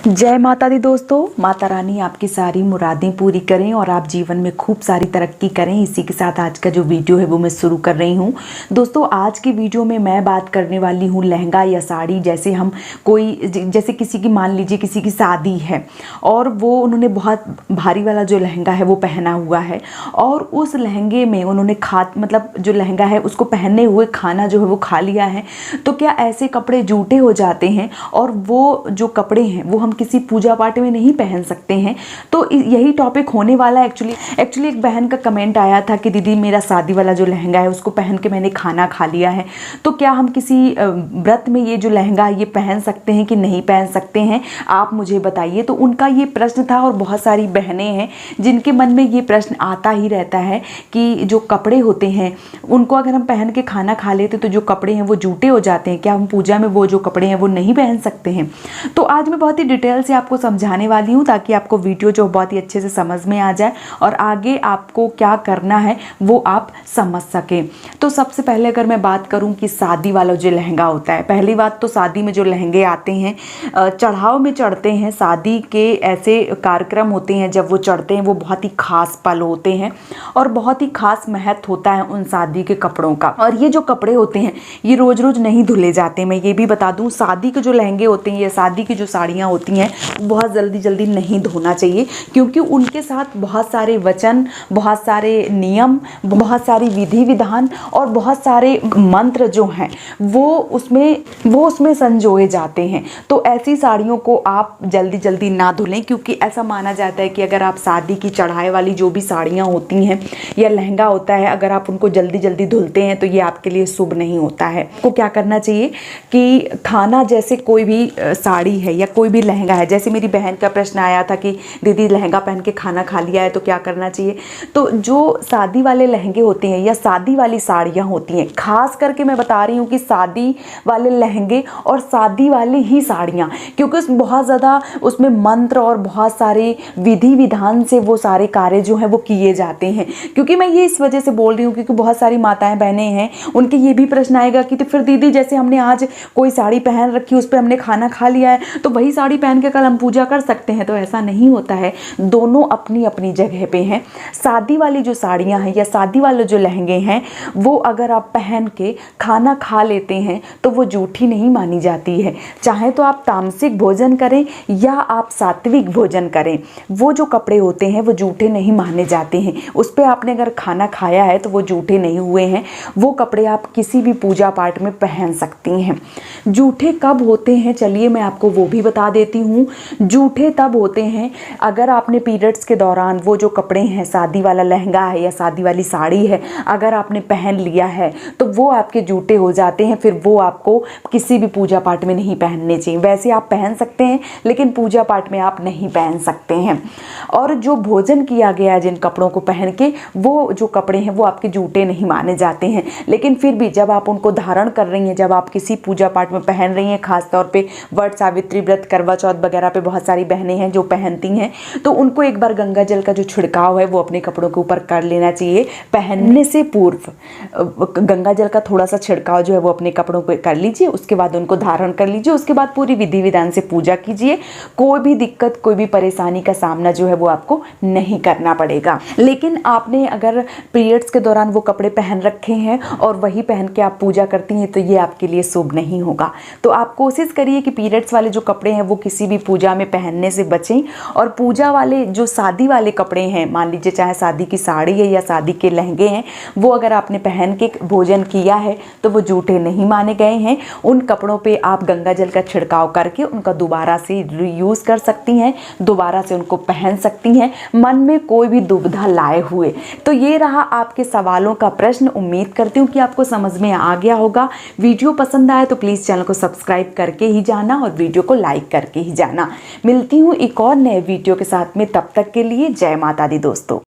जय माता दी दोस्तों। माता रानी आपकी सारी मुरादें पूरी करें और आप जीवन में खूब सारी तरक्की करें। इसी के साथ आज का जो वीडियो है वो मैं शुरू कर रही हूँ। दोस्तों आज की वीडियो में मैं बात करने वाली हूँ लहंगा या साड़ी। जैसे किसी की, मान लीजिए किसी की शादी है और वो उन्होंने बहुत भारी वाला जो लहंगा है वो पहना हुआ है और उस लहंगे में उन्होंने जो लहंगा है उसको पहनने हुए खाना जो है वो खा लिया है। तो क्या ऐसे कपड़े जूठे हो जाते हैं और वो जो कपड़े हैं वो हम किसी पूजा पाठ में नहीं पहन सकते हैं? तो यही टॉपिक होने वाला है। एक्चुअली एक बहन का कमेंट आया था कि दीदी मेरा शादी वाला जो लहंगा है उसको पहन के मैंने खाना खा लिया है, तो क्या हम किसी व्रत में ये जो लहंगा है ये पहन सकते हैं कि नहीं पहन सकते हैं? आप मुझे बताइए। तो उनका ये प्रश्न था और बहुत सारी बहनें हैं जिनके मन में ये प्रश्न आता ही रहता है कि जो कपड़े होते हैं उनको अगर हम पहन के खाना खा लेते तो जो कपड़े हैं वो जूठे हो जाते हैं, क्या हम पूजा में वो जो कपड़े हैं वो नहीं पहन सकते हैं? तो आज मैं बहुत ही डिटेल से आपको समझाने वाली हूँ ताकि आपको वीडियो जो बहुत ही अच्छे से समझ में आ जाए और आगे आपको क्या करना है वो आप समझ सकें। तो सबसे पहले अगर मैं बात करूँ कि शादी वाला जो लहंगा होता है, पहली बात तो शादी में जो लहंगे आते हैं चढ़ाव में चढ़ते हैं। शादी के ऐसे कार्यक्रम होते हैं जब वो चढ़ते हैं वो बहुत ही खास पल होते हैं और बहुत ही खास महत्व होता है उन शादी के कपड़ों का। और ये जो कपड़े होते हैं ये रोज रोज नहीं धुले जाते। मैं ये भी बता दूं, शादी के जो लहंगे होते हैं या शादी की जो साड़ियाँ होती हैं बहुत जल्दी नहीं धोना चाहिए, क्योंकि उनके साथ बहुत सारे वचन, बहुत सारे नियम, बहुत सारी विधि विधान और बहुत सारे मंत्र जो हैं वो उसमें संजोए जाते हैं। तो ऐसी साड़ियों को आप जल्दी ना धुलें, क्योंकि ऐसा माना जाता है कि अगर आप शादी की चढ़ाई वाली जो भी साड़ियाँ होती हैं या लहंगा होता है, अगर आप उनको जल्दी धुलते हैं तो ये आपके लिए शुभ नहीं होता है। आपको क्या करना चाहिए कि खाना, जैसे कोई भी साड़ी है या कोई भी लहंगा है, जैसे मेरी बहन का प्रश्न आया था कि दीदी लहंगा पहन के खाना खा लिया है तो क्या करना चाहिए? तो जो शादी वाले लहंगे होते हैं या शादी वाली साड़ियाँ होती हैं, खास करके मैं बता रही हूँ कि शादी वाले लहंगे और शादी वाली ही साड़ियाँ, क्योंकि बहुत ज़्यादा उसमें मंत्र और बहुत सारे विधि विधान से वो सारे कार्य जो हैं वो किए जाते हैं। क्योंकि मैं ये इस वजह से बोल रही हूँ क्योंकि बहुत सारी माताएं बहनें हैं, उनके ये भी प्रश्न आएगा कि तो फिर दीदी जैसे हमने आज कोई साड़ी पहन रखी उस पर हमने खाना खा लिया है तो वही साड़ी पहन के कल हम पूजा कर सकते हैं? तो ऐसा नहीं होता है। दोनों अपनी अपनी जगह पे हैं। शादी वाली जो साड़ियाँ हैं या शादी वाले जो लहंगे हैं वो अगर आप पहन के खाना खा लेते हैं तो वो जूठी नहीं मानी जाती है। चाहे तो आप तामसिक भोजन करें या आप सात्विक भोजन करें, वो जो कपड़े होते हैं वो जूठे नहीं माने जाते हैं। उस पर आपने अगर खाना खाया है तो वो जूठे नहीं हुए हैं। वो कपड़े आप किसी भी पूजा पाठ में पहन सकती हैं। जूठे कब होते हैं चलिए मैं आपको वो भी बता देती हूँ। जूठे तब होते हैं अगर आपने पीरियड्स के दौरान वो जो कपड़े हैं, शादी वाला लहंगा है या शादी वाली साड़ी है, अगर आपने पहन लिया है तो वो आपके जूठे हो जाते हैं। फिर वो आपको किसी भी पूजा पाठ में नहीं पहनने चाहिए। वैसे आप पहन सकते हैं लेकिन पूजा पाठ में आप नहीं पहन सकते हैं। और जो भोजन किया गया है जिन कपड़ों को पहन के, वो जो कपड़े हैं वो आपके जूठे नहीं माने जाते हैं। लेकिन फिर भी जब आप उनको धारण कर रही हैं, जब आप किसी पूजा पाठ में पहन रही हैं, खासतौर पे वट सावित्री व्रत, करवा चौथ वगैरह पे बहुत सारी बहनें हैं जो पहनती हैं, तो उनको एक बार गंगा जल का जो छिड़काव है वो अपने कपड़ों के ऊपर कर लेना चाहिए। पहनने से पूर्व गंगा जल का थोड़ा सा छिड़काव जो है वो अपने कपड़ों पे कर लीजिए, उसके बाद उनको धारण कर लीजिए। उसके बाद पूरी विधि विधान से पूजा कीजिए। कोई भी दिक्कत, कोई भी परेशानी का सामना जो है वो आपको नहीं करना पड़ेगा। लेकिन आपने अगर पीरियड्स के दौरान वो कपड़े पहन रखे हैं और वही पहन के आप पूजा करती हैं तो ये आपके लिए शुभ नहीं होगा। तो आप कोशिश करिए कि पीरियड्स वाले जो कपड़े हैं वो किसी भी पूजा में पहनने से बचें। और पूजा वाले जो शादी वाले कपड़े हैं, मान लीजिए चाहे शादी की साड़ी है या शादी के लहंगे हैं, वो अगर आपने पहन के भोजन किया है तो वो जूठे नहीं माने गए हैं। उन कपड़ों पे आप गंगा जल का छिड़काव करके उनका दोबारा से रीयूज़ कर सकती हैं, दोबारा से उनको पहन सकती हैं, मन में कोई भी दुविधा लाए हुए। तो ये रहा आपके सवालों का प्रश्न। उम्मीद करती हूँ कि आपको समझ में आ गया होगा। वीडियो पसंद आए तो प्लीज़ चैनल को सब्सक्राइब करके ही जाना और वीडियो को लाइक करके ही जाना। मिलती हूँ एक और नए वीडियो के साथ में, तब तक के लिए जय माता दी दोस्तों।